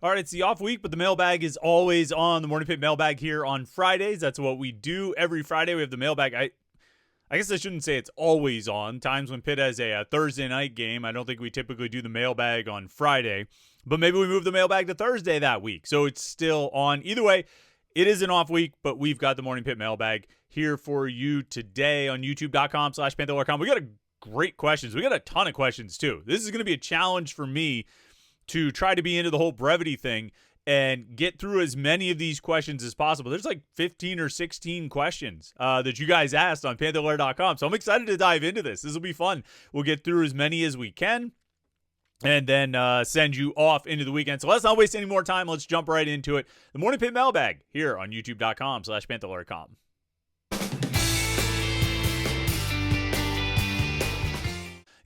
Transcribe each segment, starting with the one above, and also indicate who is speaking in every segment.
Speaker 1: All right, it's the off week, but the mailbag is always on. The Morning Pitt Mailbag here on Fridays. That's what we do every Friday. We have the mailbag. I guess I shouldn't say it's always on. Times when Pitt has a Thursday night game, I don't think we typically do the mailbag on Friday. But maybe we move the mailbag to Thursday that week, so it's still on. Either way, it is an off week, but we've got the Morning Pitt Mailbag here for you today on youtube.com/Panther-Lair.com. We got great questions. We got a ton of questions, too. This is going to be a challenge for me to try to be into the whole brevity thing and get through as many of these questions as possible. There's like 15 or 16 questions that you guys asked on Panther-Lair.com. So I'm excited to dive into this. This will be fun. We'll get through as many as we can and then send you off into the weekend. So let's not waste any more time. Let's jump right into it. The Morning Pitt Mailbag here on youtube.com/Panther-Lair.com.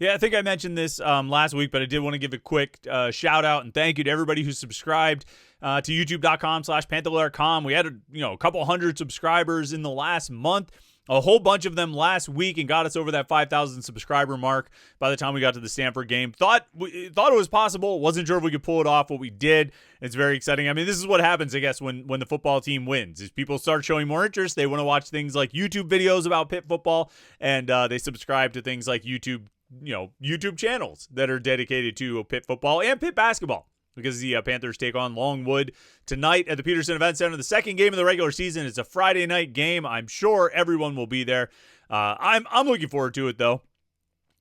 Speaker 1: Yeah, I think I mentioned this last week, but I did want to give a quick shout out and thank you to everybody who subscribed to youtube.com/Panther-Lair.com. We had a couple hundred subscribers in the last month, a whole bunch of them last week, and got us over that 5,000 subscriber mark by the time we got to the Stanford game. Thought it was possible. Wasn't sure if we could pull it off, but we did. It's very exciting. I mean, this is what happens, I guess, when the football team wins. Is people start showing more interest. They want to watch things like YouTube videos about Pitt football, and they subscribe to things like YouTube channels that are dedicated to Pitt football and Pitt basketball, because the Panthers take on Longwood tonight at the Peterson Event Center. The second game of the regular season is a Friday night game. I'm sure everyone will be there. I'm looking forward to it, though.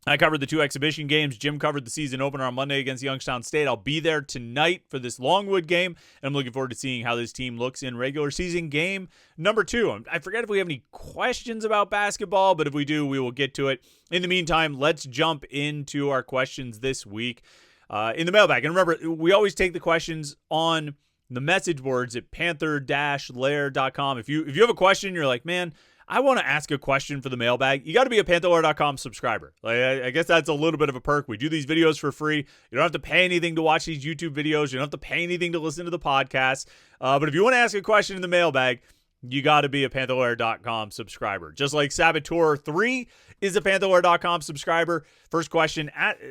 Speaker 1: I covered the two exhibition games. Jim covered the season opener on Monday against Youngstown State. I'll be there tonight for this Longwood game, and I'm looking forward to seeing how this team looks in regular season game number 2. I forget if we have any questions about basketball, but if we do, we will get to it. In the meantime, let's jump into our questions this week in the mailbag. And remember, we always take the questions on the message boards at Panther-Lair.com. If you have a question, you're like, man, I want to ask a question for the mailbag, you got to be a Panther-Lair.com subscriber. I guess that's a little bit of a perk. We do these videos for free. You don't have to pay anything to watch these YouTube videos. You don't have to pay anything to listen to the podcast. But if you want to ask a question in the mailbag, you got to be a Panther-Lair.com subscriber. Just like Saboteur3 is a Panther-Lair.com subscriber. First question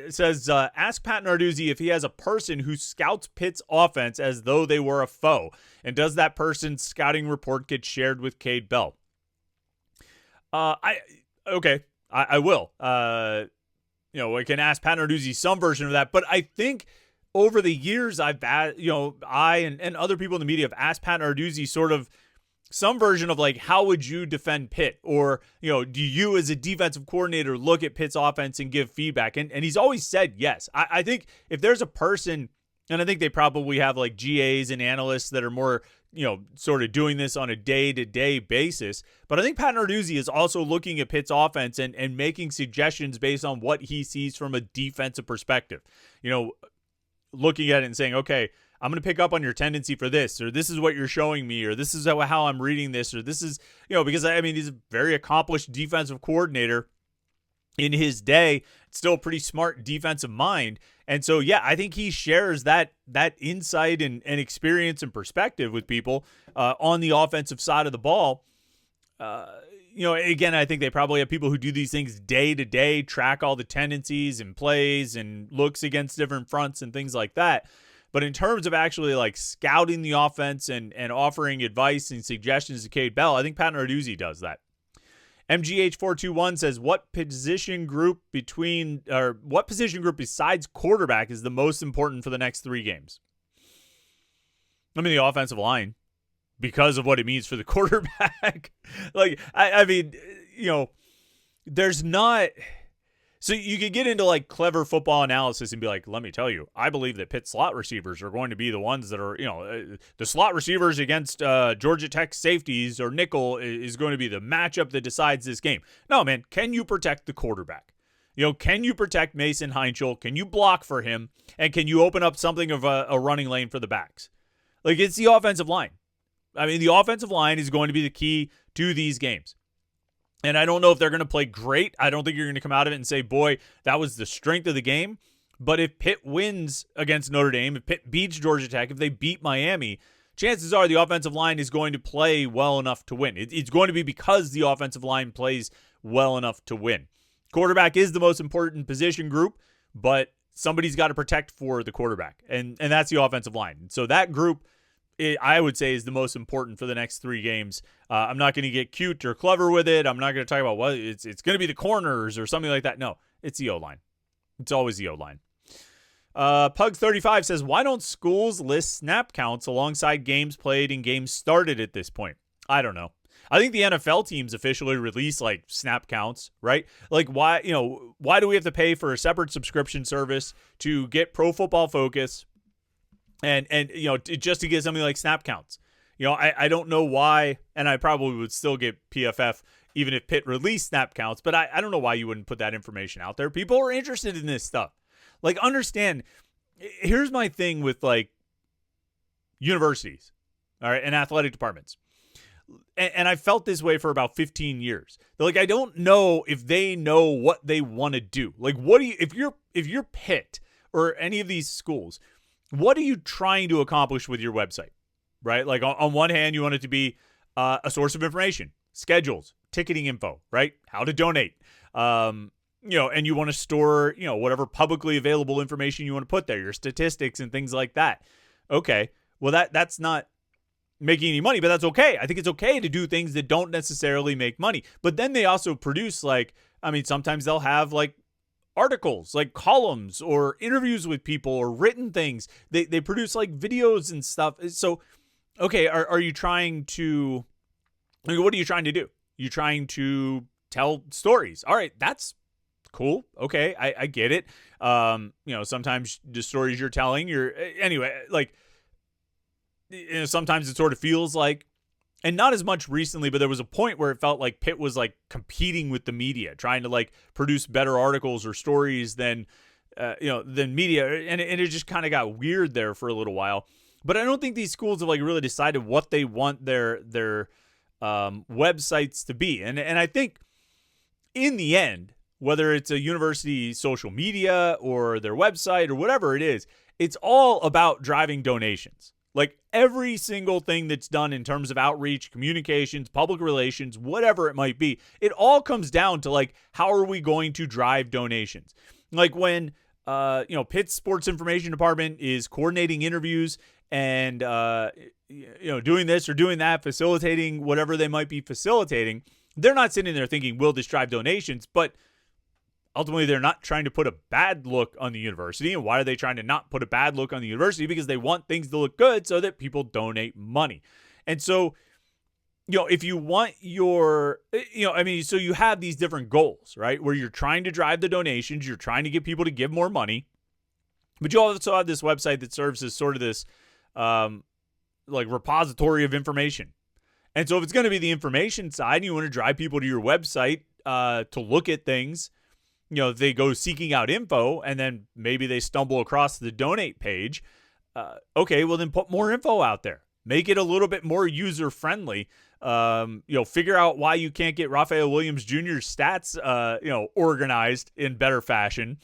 Speaker 1: says, ask Pat Narduzzi if he has a person who scouts Pitt's offense as though they were a foe. And does that person's scouting report get shared with Cade Bell? I will. I can ask Pat Narduzzi some version of that, but I think over the years I and other people in the media have asked Pat Narduzzi sort of some version of like, how would you defend Pitt? Or, do you as a defensive coordinator look at Pitt's offense and give feedback? And he's always said yes. I think if there's a person, and I think they probably have like GAs and analysts that are more, sort of doing this on a day-to-day basis. But I think Pat Narduzzi is also looking at Pitt's offense and making suggestions based on what he sees from a defensive perspective. Looking at it and saying, okay, I'm going to pick up on your tendency for this, or this is what you're showing me, or this is how I'm reading this, or this is, because he's a very accomplished defensive coordinator in his day, still a pretty smart defensive mind. And so, yeah, I think he shares that insight and experience and perspective with people on the offensive side of the ball. Again, I think they probably have people who do these things day to day, track all the tendencies and plays and looks against different fronts and things like that. But in terms of actually like scouting the offense and offering advice and suggestions to Cade Bell, I think Pat Narduzzi does that. MGH421 says, what position group besides quarterback is the most important for the next 3 games? The offensive line, because of what it means for the quarterback. There's not. So you could get into like clever football analysis and be like, let me tell you, I believe that Pitt slot receivers are going to be the ones that are, the slot receivers against Georgia Tech safeties or nickel is going to be the matchup that decides this game. No, man, can you protect the quarterback? Can you protect Mason Heinschel? Can you block for him? And can you open up something of a running lane for the backs? Like, it's the offensive line. The offensive line is going to be the key to these games. And I don't know if they're going to play great. I don't think you're going to come out of it and say, boy, that was the strength of the game. But if Pitt wins against Notre Dame, if Pitt beats Georgia Tech, if they beat Miami, chances are the offensive line is going to play well enough to win. It's going to be because the offensive line plays well enough to win. Quarterback is the most important position group, but somebody's got to protect for the quarterback, and that's the offensive line. So that group, I would say, is the most important for the next 3 games. I'm not going to get cute or clever with it. I'm not going to talk about what it's going to be the corners or something like that. No, it's the O-line. It's always the O-line. Pugs35 says, why don't schools list snap counts alongside games played and games started at this point? I don't know. I think the NFL teams officially release like snap counts, right? Like why do we have to pay for a separate subscription service to get Pro Football Focus and just to get something like snap counts? I don't know why, and I probably would still get PFF even if Pitt released snap counts, but I don't know why you wouldn't put that information out there. People are interested in this stuff. Like, understand, here's my thing with like universities, all right, and athletic departments. And I felt this way for about 15 years. They're like, I don't know if they know what they want to do. Like, what do you, if you're Pitt or any of these schools, what are you trying to accomplish with your website, right? Like on one hand, you want it to be a source of information, schedules, ticketing info, right? How to donate, and you want to store, whatever publicly available information you want to put there, your statistics and things like that. Okay, well that's not making any money, but that's okay. I think it's okay to do things that don't necessarily make money. But then they also produce sometimes they'll have like articles, like columns or interviews with people or written things. They produce like videos and stuff. So, okay, are you trying to, what are you trying to do? You're trying to tell stories. All right, that's cool. Okay, I get it. Sometimes the stories you're telling, sometimes it sort of feels like, and not as much recently, but there was a point where it felt like Pitt was like competing with the media, trying to like produce better articles or stories than media. And it just kind of got weird there for a little while. But I don't think these schools have like really decided what they want their websites to be. And I think in the end, whether it's a university social media or their website or whatever it is, it's all about driving donations. Like every single thing that's done in terms of outreach, communications, public relations, whatever it might be, it all comes down to like, how are we going to drive donations? Like when, Pitt's sports information department is coordinating interviews and, doing this or doing that, facilitating whatever they might be facilitating, they're not sitting there thinking, will this drive donations? But ultimately, they're not trying to put a bad look on the university. And why are they trying to not put a bad look on the university? Because they want things to look good so that people donate money. And so, if you want so you have these different goals, right? Where you're trying to drive the donations, you're trying to get people to give more money. But you also have this website that serves as sort of this repository of information. And so if it's going to be the information side and you want to drive people to your website to look at things, they go seeking out info and then maybe they stumble across the donate page. Okay, well then put more info out there. Make it a little bit more user friendly. Figure out why you can't get Raphael Williams Jr.'s stats, organized in better fashion.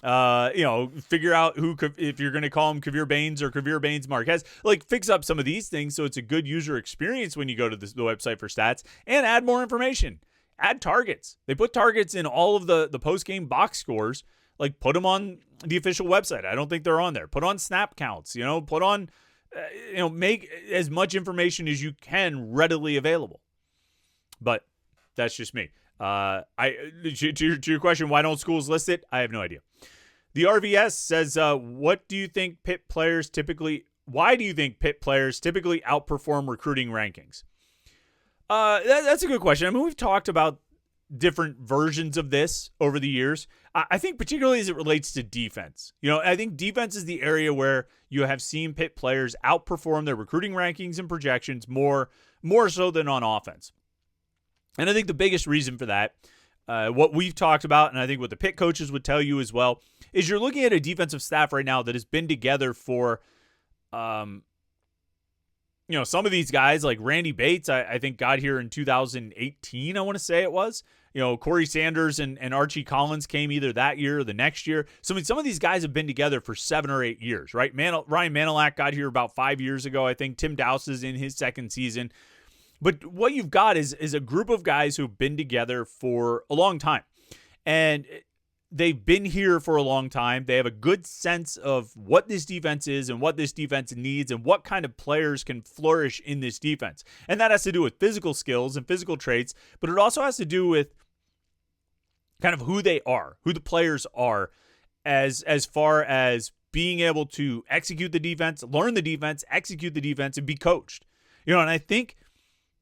Speaker 1: Figure out if you're going to call him Kavir Baines or Kavir Baines Marquez, like fix up some of these things so it's a good user experience when you go to the website for stats, and add more information. Add targets. They put targets in all of the post-game box scores. Like, put them on the official website. I don't think they're on there. Put on snap counts. Put on, make as much information as you can readily available. But that's just me. To your question, why don't schools list it? I have no idea. The RVS says, why do you think Pitt players typically outperform recruiting rankings? That's a good question. I mean, we've talked about different versions of this over the years. I think particularly as it relates to defense. I think defense is the area where you have seen Pitt players outperform their recruiting rankings and projections more so than on offense. And I think the biggest reason for that, what we've talked about, and I think what the Pitt coaches would tell you as well, is you're looking at a defensive staff right now that has been together for some of these guys like Randy Bates, I think got here in 2018, I want to say it was. Corey Sanders and Archie Collins came either that year or the next year. So, some of these guys have been together for 7 or 8 years, right? Ryan Manilak got here about 5 years ago. I think Tim Dowse is in his second season. But what you've got is a group of guys who've been together for a long time. And they've been here for a long time. They have a good sense of what this defense is and what this defense needs and what kind of players can flourish in this defense. And that has to do with physical skills and physical traits, but it also has to do with kind of who they are, who the players are, as far as being able to execute the defense, learn the defense, execute the defense, and be coached. And I think,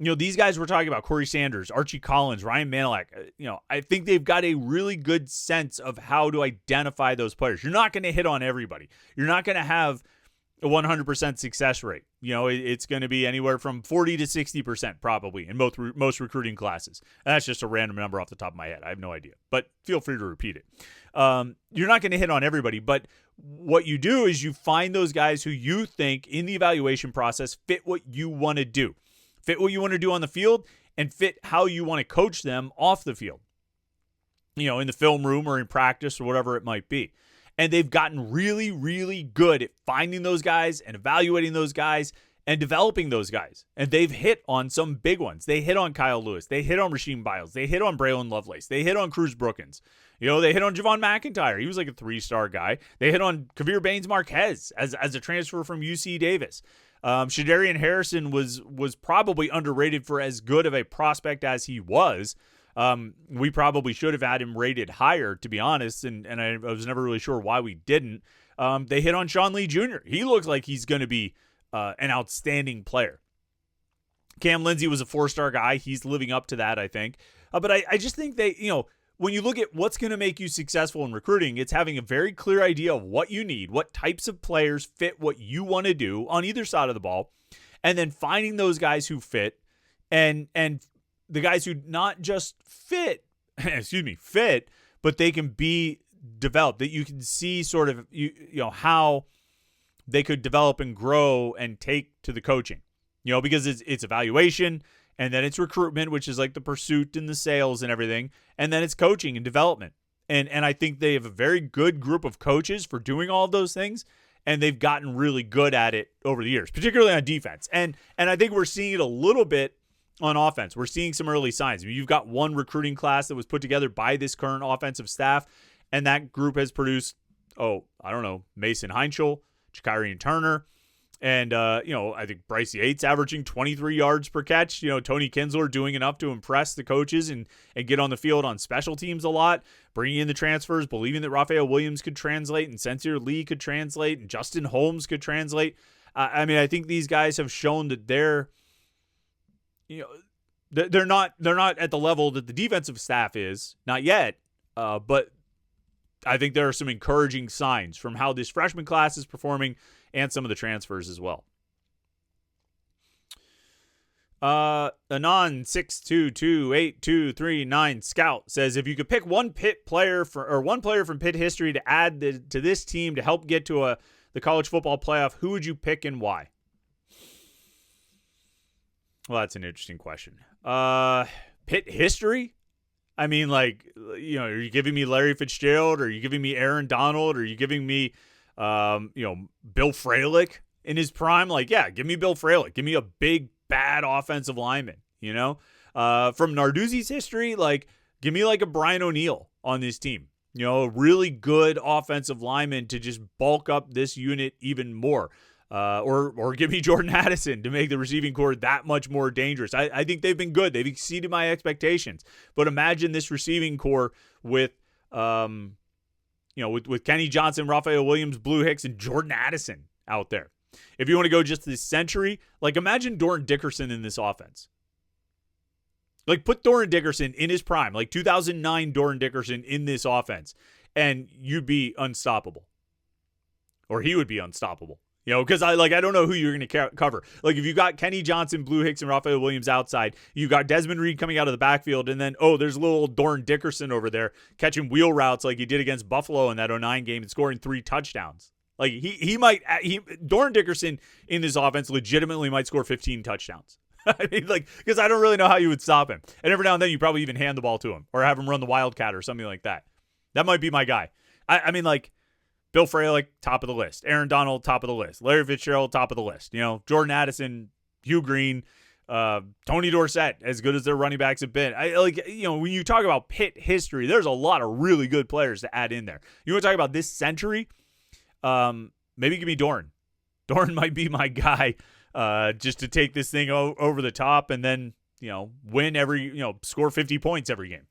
Speaker 1: these guys we're talking about, Corey Sanders, Archie Collins, Ryan Manilak, I think they've got a really good sense of how to identify those players. You're not going to hit on everybody. You're not going to have a 100% success rate. It's going to be anywhere from 40 to 60% probably in most recruiting classes. And that's just a random number off the top of my head. I have no idea, but feel free to repeat it. You're not going to hit on everybody, but what you do is you find those guys who you think in the evaluation process fit what you want to do. Fit what you want to do on the field, and fit how you want to coach them off the field, in the film room or in practice or whatever it might be. And they've gotten really, really good at finding those guys and evaluating those guys and developing those guys. And they've hit on some big ones. They hit on Kyle Lewis. They hit on Rasheem Biles. They hit on Braylon Lovelace. They hit on Cruz Brookins. They hit on Javon McIntyre. He was like a 3-star guy. They hit on Kavir Baines-Marquez as a transfer from UC Davis. Shadarian Harrison was probably underrated for as good of a prospect as he was. We probably should have had him rated higher, to be honest, and I was never really sure why we didn't. They hit on Sean Lee Jr. He looks like he's going to be an outstanding player. Cam Lindsey was a 4-star guy. He's living up to that, I think. But I just think they, when you look at what's going to make you successful in recruiting, it's having a very clear idea of what you need, what types of players fit what you want to do on either side of the ball, and then finding those guys who fit and the guys who not just fit, fit, but they can be developed, that you can see sort of, how they could develop and grow and take to the coaching, because it's evaluation, and then it's recruitment, which is like the pursuit and the sales and everything. And then it's coaching and development. And I think they have a very good group of coaches for doing all of those things. And they've gotten really good at it over the years, particularly on defense. And I think we're seeing it a little bit on offense. We're seeing some early signs. You've got one recruiting class that was put together by this current offensive staff. And that group has produced, Mason Heinschel, Chikarian Turner, and, I think Bryce Yates averaging 23 yards per catch. Tony Kinsler doing enough to impress the coaches and get on the field on special teams a lot, bringing in the transfers, believing that Raphael Williams could translate and Sincere Lee could translate and Justin Holmes could translate. I think these guys have shown that they're not at the level that the defensive staff is, not yet, but I think there are some encouraging signs from how this freshman class is performing and some of the transfers as well. Anon 6228239 Scout says, if you could pick one Pitt player one player from Pitt history to add to this team to help get to the college football playoff, who would you pick and why? Well, that's an interesting question. Pitt history? I mean, are you giving me Larry Fitzgerald? Or are you giving me Aaron Donald? Or are you giving me, Bill Fralick in his prime? Give me Bill Fralick. Give me a big, bad offensive lineman, From Narduzzi's history, give me a Brian O'Neill on this team. A really good offensive lineman to just bulk up this unit even more. Or give me Jordan Addison to make the receiving corps that much more dangerous. I think they've been good. They've exceeded my expectations. But imagine this receiving corps with Kenny Johnson, Raphael Williams, Blue Hicks, and Jordan Addison out there. If you want to go just this century, imagine Doran Dickerson in this offense. Put Doran Dickerson in his prime, 2009 Doran Dickerson in this offense, and you'd be unstoppable. Or he would be unstoppable. Because I don't know who you're going to cover. If you got Kenny Johnson, Blue Hicks, and Raphael Williams outside, you got Desmond Reed coming out of the backfield, and then, there's little old Doran Dickerson over there catching wheel routes like he did against Buffalo in that 2009 game and scoring 3 touchdowns. Doran Dickerson in this offense legitimately might score 15 touchdowns. Because I don't really know how you would stop him. And every now and then you probably even hand the ball to him or have him run the Wildcat or something like that. That might be my guy. Bill Fralick, top of the list. Aaron Donald, top of the list. Larry Fitzgerald, top of the list. Jordan Addison, Hugh Green, Tony Dorsett, as good as their running backs have been. When you talk about Pitt history, there's a lot of really good players to add in there. You want to talk about this century? Maybe give me Doran. Doran might be my guy, just to take this thing over the top and then, win score 50 points every game.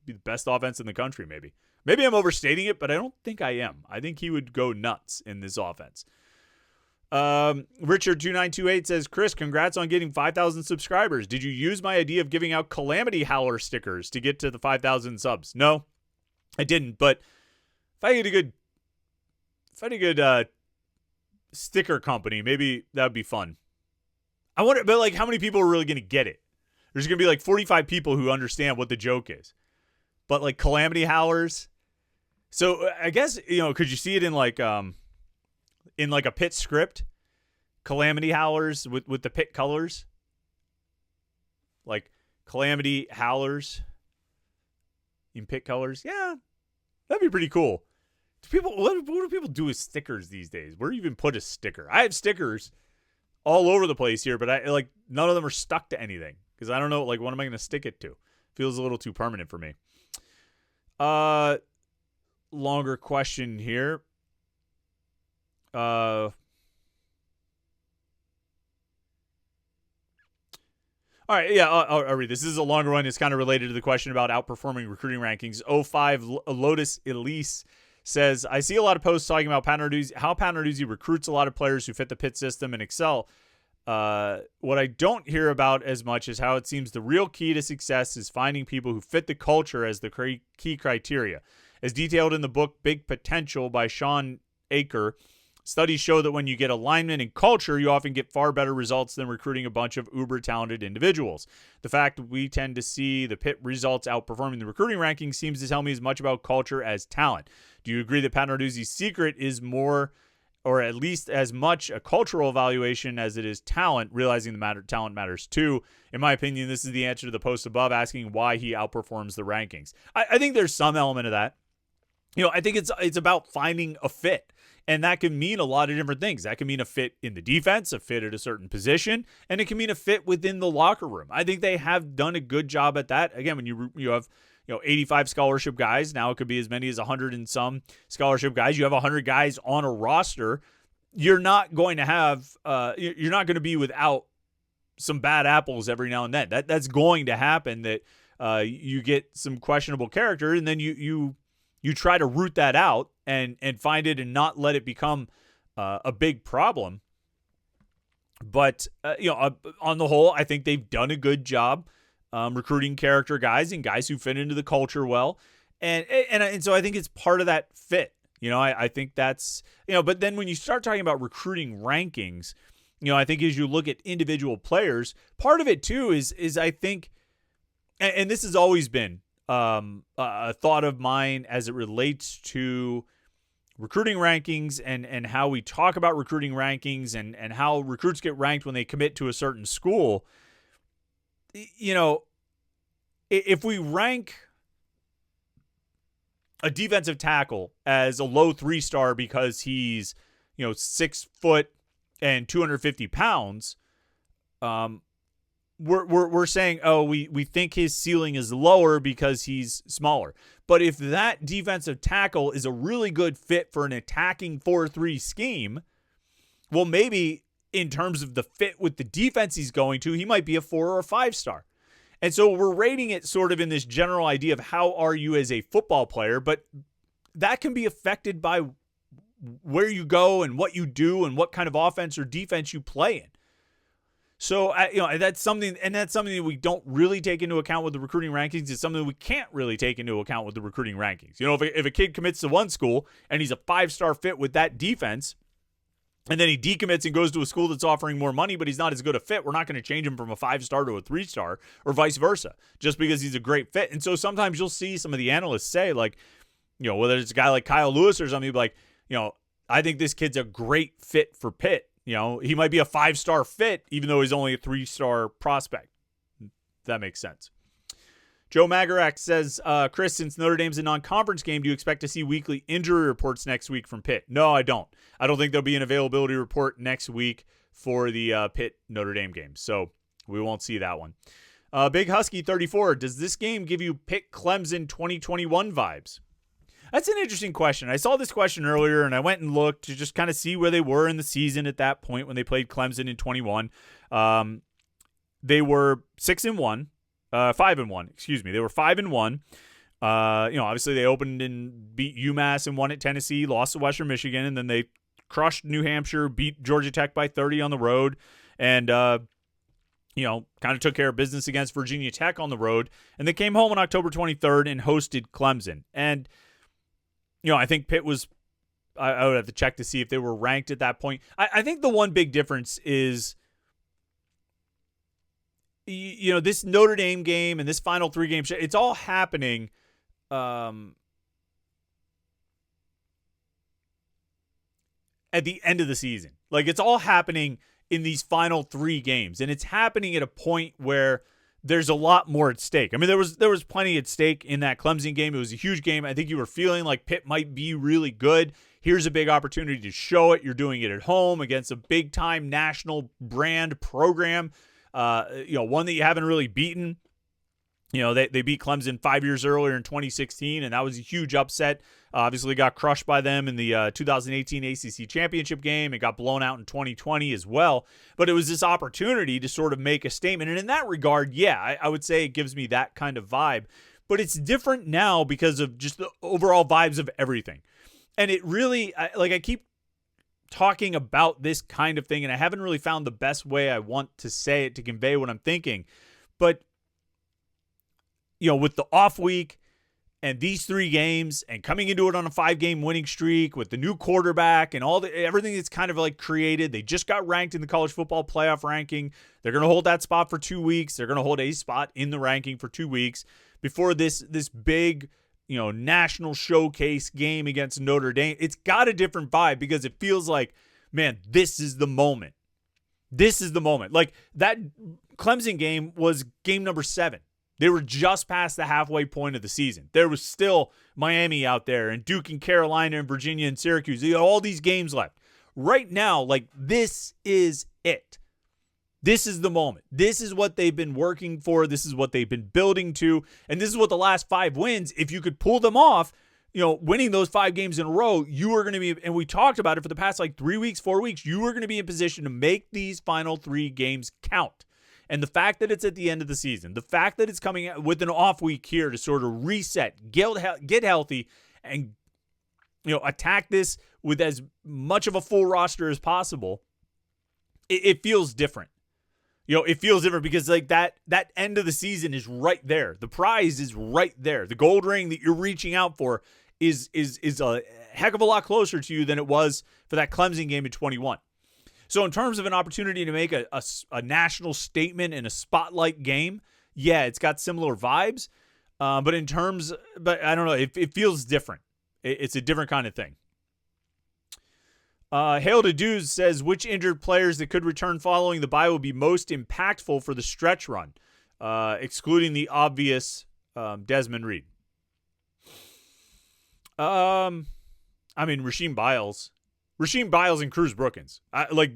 Speaker 1: Be the best offense in the country, maybe. Maybe I'm overstating it, but I don't think I am. I think he would go nuts in this offense. Richard2928 says, Chris, congrats on getting 5,000 subscribers. Did you use my idea of giving out Calamity Howler stickers to get to the 5,000 subs? No, I didn't. But if I get a good sticker company, maybe that would be fun. I wonder, but how many people are really going to get it? There's going to be 45 people who understand what the joke is. But Calamity Howlers. So I guess, could you see it in a Pitt script? Calamity Howlers with the Pitt colors? Calamity Howlers in Pitt colors? Yeah, that'd be pretty cool. What do people do with stickers these days? Where do you even put a sticker? I have stickers all over the place here, but none of them are stuck to anything because I don't know, what am I going to stick it to? Feels a little too permanent for me. Longer question here. All right, yeah, I'll read this. This is a longer one. It's kind of related to the question about outperforming recruiting rankings. 05 Lotus Elise says, I see a lot of posts talking about how Pat Narduzzi recruits a lot of players who fit the Pitt system and excel. What I don't hear about as much is how it seems the real key to success is finding people who fit the culture as the key criteria. As detailed in the book Big Potential by Sean Aker, studies show that when you get alignment and culture, you often get far better results than recruiting a bunch of uber-talented individuals. The fact that we tend to see the Pitt results outperforming the recruiting rankings seems to tell me as much about culture as talent. Do you agree that Pat Narduzzi's secret is more, or at least as much, a cultural evaluation as it is talent, realizing talent matters too? In my opinion, this is the answer to the post above, asking why he outperforms the rankings. I think there's some element of that. I think it's about finding a fit. And that can mean a lot of different things. That can mean a fit in the defense, a fit at a certain position, and it can mean a fit within the locker room. I think they have done a good job at that. Again, when you have 85 scholarship guys, now it could be as many as 100 and some scholarship guys. You have 100 guys on a roster. You're not going to have you're not going to be without some bad apples every now and then. That's going to happen. That you get some questionable character, and then you try to root that out and find it and not let it become a big problem. But, on the whole, I think they've done a good job recruiting character guys and guys who fit into the culture well. And so I think it's part of that fit. I think that's, but then when you start talking about recruiting rankings, I think as you look at individual players, part of it too is I think, and this has always been a thought of mine as it relates to recruiting rankings and how we talk about recruiting rankings and how recruits get ranked when they commit to a certain school. If we rank a defensive tackle as a low 3-star because he's, 6 foot and 250 pounds, we're saying, we think his ceiling is lower because he's smaller. But if that defensive tackle is a really good fit for an attacking 4-3 scheme, well, maybe in terms of the fit with the defense he's going to, he might be a 4 or a 5-star. And so we're rating it sort of in this general idea of how are you as a football player, but that can be affected by where you go and what you do and what kind of offense or defense you play in. So, that's something that we don't really take into account with the recruiting rankings. It's something we can't really take into account with the recruiting rankings. If a kid commits to one school and he's a 5-star fit with that defense, and then he decommits and goes to a school that's offering more money, but he's not as good a fit, we're not going to change him from a 5-star to a 3-star or vice versa, just because he's a great fit. And so sometimes you'll see some of the analysts say, whether it's a guy like Kyle Lewis or something, I think this kid's a great fit for Pitt. He might be a 5-star fit, even though he's only a 3-star prospect. That makes sense. Joe Magarak says, Chris, since Notre Dame's a non-conference game, do you expect to see weekly injury reports next week from Pitt? No, I don't. I don't think there'll be an availability report next week for the Pitt-Notre Dame game. So We won't see that one. Big Husky 34, does this game give you Pitt-Clemson 2021 vibes? That's an interesting question. I saw this question earlier, and I went and looked to just kind of see where they were in the season at that point when they played Clemson in 21. They were 6-1, 5-1. Excuse me. They were 5-1. Obviously they opened and beat UMass and won at Tennessee, lost to Western Michigan, and then they crushed New Hampshire, beat Georgia Tech by 30 on the road, and kind of took care of business against Virginia Tech on the road. And they came home on October 23rd and hosted Clemson. And I think Pitt was, I would have to check to see if they were ranked at that point. I think the one big difference is, this Notre Dame game and this final 3 game, it's all happening at the end of the season. Like, it's all happening in these final 3 games, and it's happening at a point where there's a lot more at stake. I mean, there was plenty at stake in that Clemson game. It was a huge game. I think you were feeling like Pitt might be really good. Here's a big opportunity to show it. You're doing it at home against a big-time national brand program, one that you haven't really beaten. They beat Clemson 5 years earlier in 2016, and that was a huge upset. Obviously got crushed by them in the 2018 ACC championship game. It got blown out in 2020 as well. But it was this opportunity to sort of make a statement. And in that regard, yeah, I would say it gives me that kind of vibe. But it's different now because of just the overall vibes of everything. And it really, I keep talking about this kind of thing, and I haven't really found the best way I want to say it to convey what I'm thinking. But, with the off week and these 3 games and coming into it on a 5-game winning streak with the new quarterback and everything that's kind of like created, they just got ranked in the college football playoff ranking. They're going to hold that spot for 2 weeks. They're going to hold a spot in the ranking for 2 weeks before this big, national showcase game against Notre Dame. It's got a different vibe because it feels like, man, this is the moment. This is the moment. Like, that Clemson game was game number 7. They were just past the halfway point of the season. There was still Miami out there and Duke and Carolina and Virginia and Syracuse. All these games left. Right now, this is it. This is the moment. This is what they've been working for. This is what they've been building to. And this is what the last 5 wins, if you could pull them off, winning those 5 games in a row, you are going to be, and we talked about it for the past 3 weeks, 4 weeks, you are going to be in position to make these final 3 games count. And the fact that it's at the end of the season, the fact that it's coming out with an off week here to sort of reset, get healthy, and attack this with as much of a full roster as possible, it feels different. It feels different because that end of the season is right there. The prize is right there. The gold ring that you're reaching out for is a heck of a lot closer to you than it was for that Clemson game in 21. So in terms of an opportunity to make a national statement in a spotlight game, yeah, it's got similar vibes. But I don't know, it feels different. It's a different kind of thing. Hail to Dudes says, which injured players that could return following the bye will be most impactful for the stretch run, excluding the obvious Desmond Reed? Rasheem Biles and Cruz Brookins.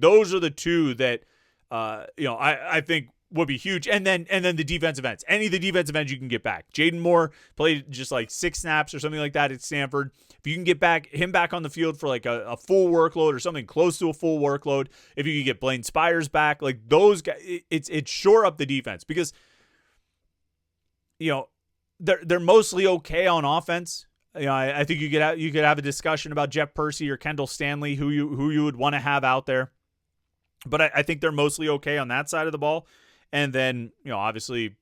Speaker 1: Those are the 2 that I think would be huge. And then the defensive ends. Any of the defensive ends you can get back. Jaden Moore played just 6 snaps or something like that at Stanford. If you can get him back on the field for a full workload or something close to a full workload, if you can get Blaine Spires back, those guys, it's shore up the defense because they're mostly okay on offense. I think you could have a discussion about Jeff Percy or Kendall Stanley, who you would want to have out there. But I think they're mostly okay on that side of the ball. And then, obviously,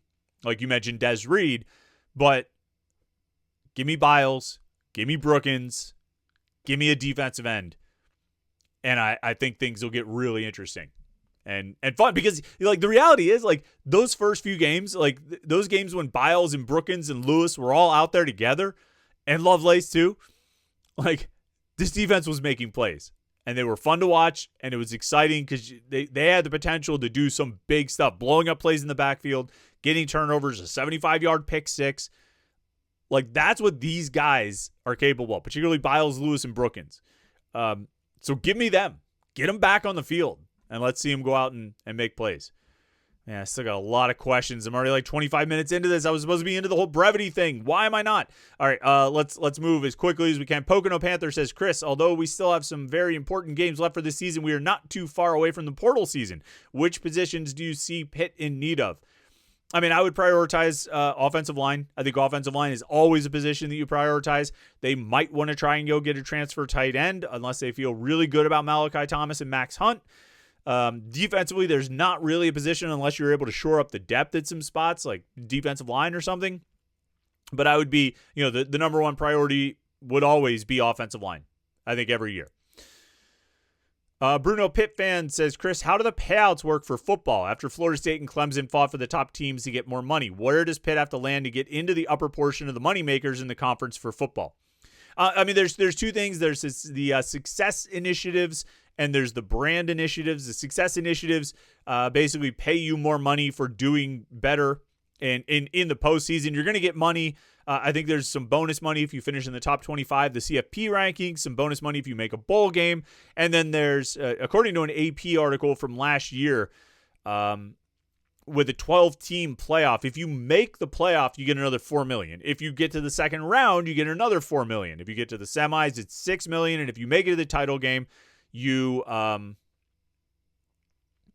Speaker 1: like you mentioned, Des Reed. But give me Biles, give me Brookins, give me a defensive end. And I think things will get really interesting and fun because, the reality is, those first few games, those games when Biles and Brookins and Lewis were all out there together, and Lovelace too, this defense was making plays. And they were fun to watch, and it was exciting because they had the potential to do some big stuff, blowing up plays in the backfield, getting turnovers, a 75-yard pick six. That's what these guys are capable of, particularly Biles, Lewis, and Brookins. So give me them. Get them back on the field, and let's see them go out and make plays. Yeah, I still got a lot of questions. I'm already like 25 minutes into this. I was supposed to be into the whole brevity thing. Why am I not? All right, let's move as quickly as we can. Pocono Panther says, Chris, although we still have some very important games left for this season, we are not too far away from the portal season. Which positions do you see Pitt in need of? I mean, I would prioritize offensive line. I think offensive line is always a position that you prioritize. They might want to try and go get a transfer tight end unless they feel really good about Malachi Thomas and Max Hunt. Defensively, there's not really a position unless you're able to shore up the depth at some spots, like defensive line or something. But I would be, the number one priority would always be offensive line, I think, every year. Bruno Pitt fan says, Chris, how do the payouts work for football? After Florida State and Clemson fought for the top teams to get more money, where does Pitt have to land to get into the upper portion of the moneymakers in the conference for football? I mean, there's two things. There's the success initiatives and there's the brand initiatives. The success initiatives basically pay you more money for doing better. And in the postseason, you're going to get money. I think there's some bonus money if you finish in the top 25, the CFP rankings, some bonus money if you make a bowl game. And then there's, according to an AP article from last year, with a 12-team playoff, if you make the playoff, you get another $4 million. If you get to the second round, you get another $4 million. If you get to the semis, it's $6 million. And if you make it to the title game, you get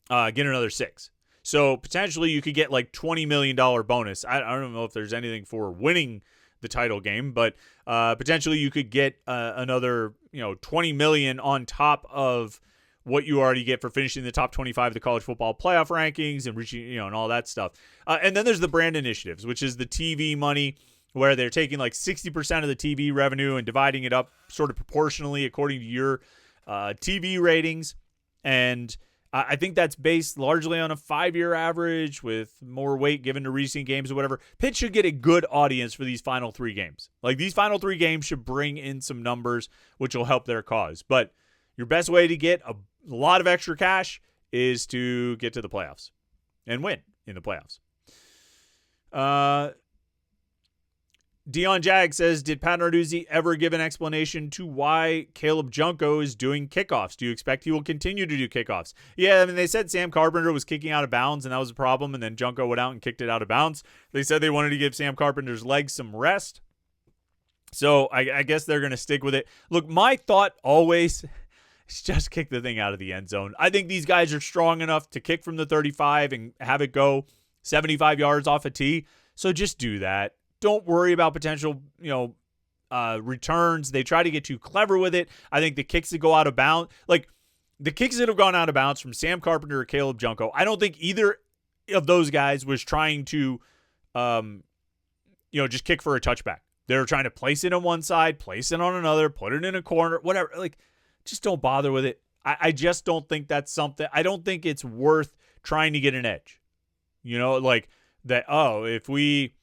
Speaker 1: another $6 million. So potentially you could get like $20 million bonus. I don't know if there's anything for winning the title game, but potentially you could get another $20 million on top of what you already get for finishing the top 25 of the college football playoff rankings and reaching and all that stuff. And then there's the brand initiatives, which is the TV money, where they're taking like 60% of the TV revenue and dividing it up sort of proportionally according to your TV ratings. And I think that's based largely on a 5-year average with more weight given to recent games or whatever. Pitt should get a good audience for these final 3 games. Like, these final 3 games should bring in some numbers, which will help their cause. But your best way to get a lot of extra cash is to get to the playoffs and win in the playoffs. Dion Jag says, did Pat Narduzzi ever give an explanation to why Caleb Junko is doing kickoffs? Do you expect he will continue to do kickoffs? Yeah, I mean, they said Sam Carpenter was kicking out of bounds, and that was a problem, and then Junko went out and kicked it out of bounds. They said they wanted to give Sam Carpenter's legs some rest. So I guess they're going to stick with it. Look, my thought always is just kick the thing out of the end zone. I think these guys are strong enough to kick from the 35 and have it go 75 yards off a tee. So just do that. Don't worry about potential, returns. They try to get too clever with it. I think the kicks that go out of bounds, like the kicks that have gone out of bounds from Sam Carpenter or Caleb Junko, I don't think either of those guys was trying to, just kick for a touchback. They were trying to place it on one side, place it on another, put it in a corner, whatever. Like, just don't bother with it. I just don't think that's something. I don't think it's worth trying to get an edge. Like that, if we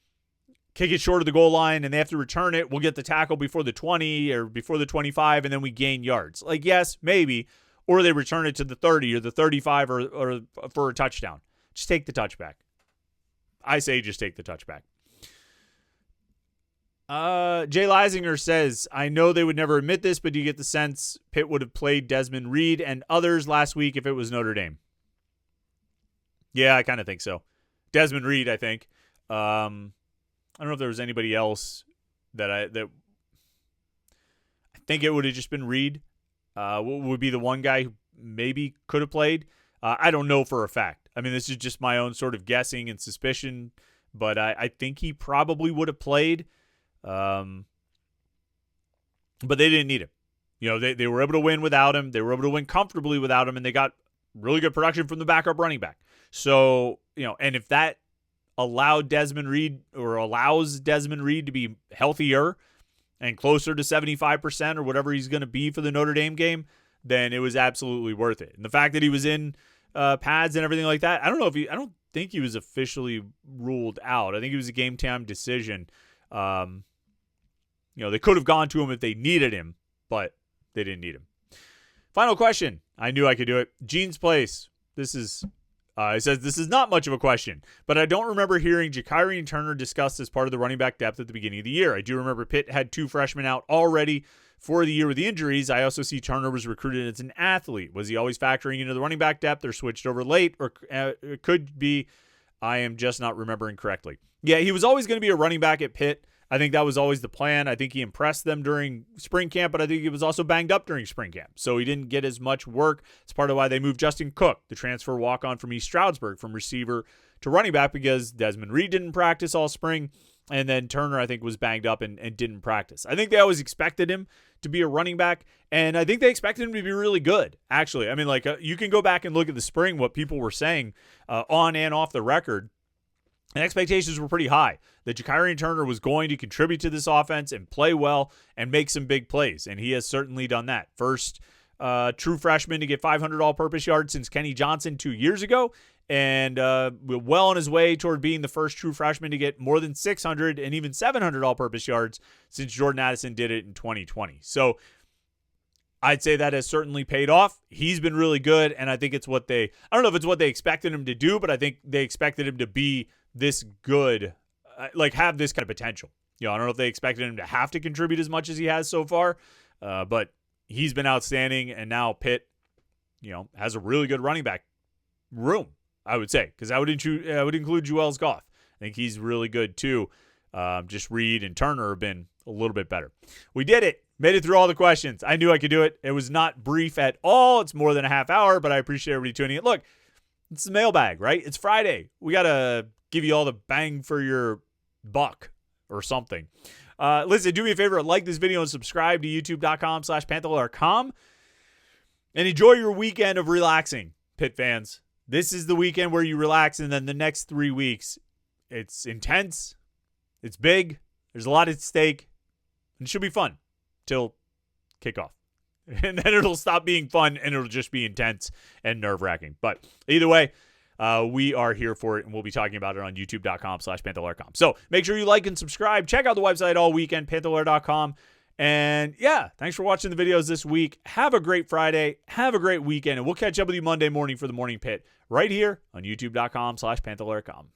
Speaker 1: kick it short of the goal line and they have to return it, we'll get the tackle before the 20 or before the 25, and then we gain yards. Like, yes, maybe. Or they return it to the 30 or the 35 or for a touchdown. Just take the touchback. I say just take the touchback. Jay Leisinger says, I know they would never admit this, but do you get the sense Pitt would have played Desmond Reed and others last week if it was Notre Dame? Yeah, I kind of think so. Desmond Reed, I think. I don't know if there was anybody else that I think it would have just been Reed. Would be the one guy who maybe could have played. I don't know for a fact. I mean, this is just my own sort of guessing and suspicion, but I think he probably would have played. But they didn't need him. They were able to win without him. They were able to win comfortably without him, and they got really good production from the backup running back. So, and if that allows Desmond Reed to be healthier and closer to 75% or whatever he's going to be for the Notre Dame game, then it was absolutely worth it. And the fact that he was in pads and everything like that, I don't think he was officially ruled out. I think it was a game time decision. They could have gone to him if they needed him, but they didn't need him. Final question. I knew I could do it. Gene's Place. This is it says, this is not much of a question, but I don't remember hearing Jakiri and Turner discussed as part of the running back depth at the beginning of the year. I do remember Pitt had 2 freshmen out already for the year with the injuries, I also see Turner was recruited as an athlete. Was he always factoring into the running back depth or switched over late? Or it could be I am just not remembering correctly. Yeah, he was always going to be a running back at Pitt. I think that was always the plan. I think he impressed them during spring camp, but I think he was also banged up during spring camp. So he didn't get as much work. It's part of why they moved Justin Cook, the transfer walk-on from East Stroudsburg, from receiver to running back, because Desmond Reed didn't practice all spring. And then Turner, I think, was banged up and didn't practice. I think they always expected him to be a running back, and I think they expected him to be really good, actually. I mean, you can go back and look at the spring, what people were saying on and off the record. And expectations were pretty high that Jakarian Turner was going to contribute to this offense and play well and make some big plays, and he has certainly done that. First true freshman to get 500 all-purpose yards since Kenny Johnson 2 years ago, and well on his way toward being the first true freshman to get more than 600 and even 700 all-purpose yards since Jordan Addison did it in 2020. So I'd say that has certainly paid off. He's been really good, and I think it's what I don't know if it's what they expected him to do, but I think they expected him to be this good, have this kind of potential. I don't know if they expected him to have to contribute as much as he has so far, but he's been outstanding, and now Pitt, has a really good running back room, I would say, because I would include Juelz Goff. I think he's really good too. Just Reed and Turner have been a little bit better. We did it. Made it through all the questions. I knew I could do it. It was not brief at all. It's more than a half hour, but I appreciate everybody tuning in. Look, it's the mailbag, right? It's Friday. We got to give you all the bang for your buck or something. Listen, do me a favor. Like this video and subscribe to youtube.com/Panther-Lair.com. And enjoy your weekend of relaxing, Pitt fans. This is the weekend where you relax, and then the next 3 weeks, it's intense. It's big. There's a lot at stake. And it should be fun till kickoff. And then it'll stop being fun, and it'll just be intense and nerve-wracking. But either way, we are here for it, and we'll be talking about it on youtube.com/Panther-Lair.com. So make sure you like and subscribe. Check out the website all weekend, Panther-Lair.com. And yeah, thanks for watching the videos this week. Have a great Friday. Have a great weekend, and we'll catch up with you Monday morning for the Morning Pit right here on youtube.com/Panther-Lair.com.